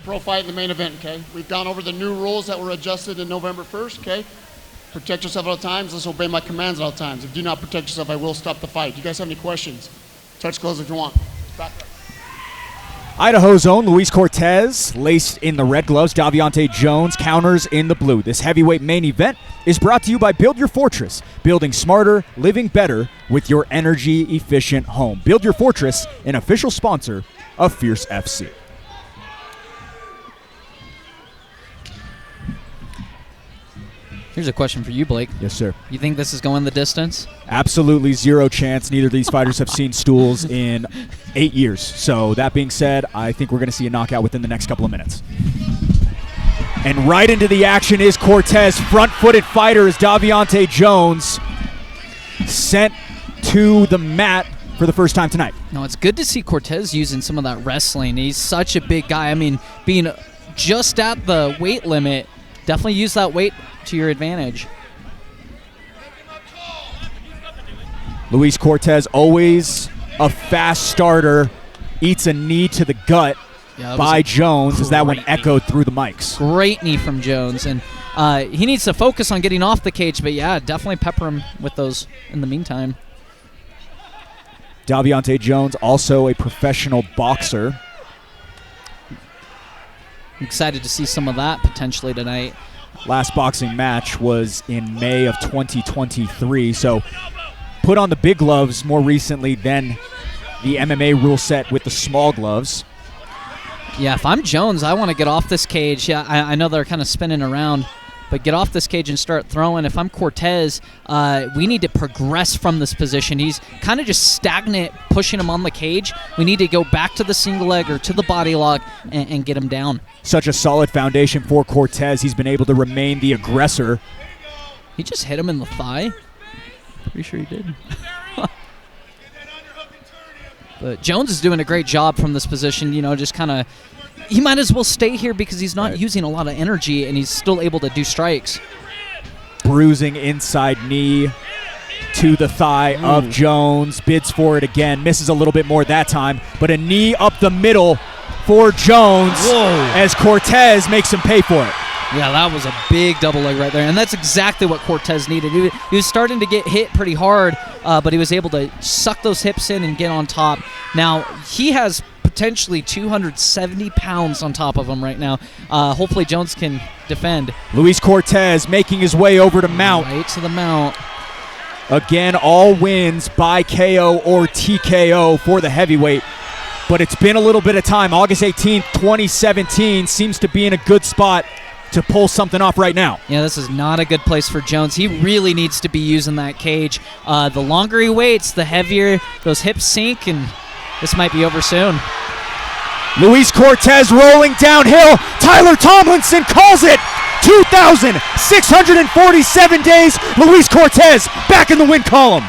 pro fight in the main event, okay? We've gone over the new rules that were adjusted in November 1st, okay? Protect yourself at all times. Let's obey my commands at all times. If you do not protect yourself, I will stop the fight. Do you guys have any questions? Touch gloves if you want. Back up. Idaho's own Luis Cortez, laced in the red gloves. Daviante Jones counters in the blue. This heavyweight main event is brought to you by Build Your Fortress. Building smarter, living better with your energy-efficient home. Build Your Fortress, an official sponsor of Fierce FC. Here's a question for you, Blake. Yes, sir. You think this is going the distance? Absolutely zero chance. Neither of these fighters have seen stools in 8 years. So that being said, I think we're going to see a knockout within the next couple of minutes. And right into the action is Cortez. Front-footed fighter is Daviante Jones, sent to the mat for the first time tonight. No, it's good to see Cortez using some of that wrestling. He's such a big guy. I mean, being just at the weight limit, definitely use that weight to your advantage. Luis Cortez, always a fast starter, eats a knee to the gut by Jones as that one echoed through the mics. Great knee from Jones, and he needs to focus on getting off the cage, but yeah, definitely pepper him with those in the meantime. Daviante Jones, also a professional boxer. Excited to see some of that potentially tonight. Last boxing match was in May of 2023, so put on the big gloves more recently than the MMA rule set with the small gloves. Yeah, if I'm Jones, I want to get off this cage. Yeah, I know they're kind of spinning around, but get off this cage and start throwing. If I'm Cortez, we need to progress from this position. He's kind of just stagnant, pushing him on the cage. We need to go back to the single leg or to the body lock and get him down. Such a solid foundation for Cortez. He's been able to remain the aggressor. He just hit him in the thigh. Pretty sure he did. But Jones is doing a great job from this position, you know, just kind of, he might as well stay here because he's not using a lot of energy and he's still able to do strikes. Bruising inside knee to the thigh of Jones. Bids for it again. Misses a little bit more that time, but a knee up the middle for Jones as Cortez makes him pay for it. Yeah, that was a big double leg right there, and that's exactly what Cortez needed. He was starting to get hit pretty hard, but he was able to suck those hips in and get on top. Now, he has potentially 270 pounds on top of him right now. Hopefully Jones can defend. Luis Cortez making his way over to mount. Right to the mount. Again, all wins by KO or TKO for the heavyweight. But it's been a little bit of time. August 18th, 2017 seems to be in a good spot to pull something off right now. Yeah, this is not a good place for Jones. He really needs to be using that cage. The longer he waits, the heavier those hips sink, and this might be over soon. Luis Cortez rolling downhill. Tyler Tomlinson calls it. 2,647 days. Luis Cortez back in the win column.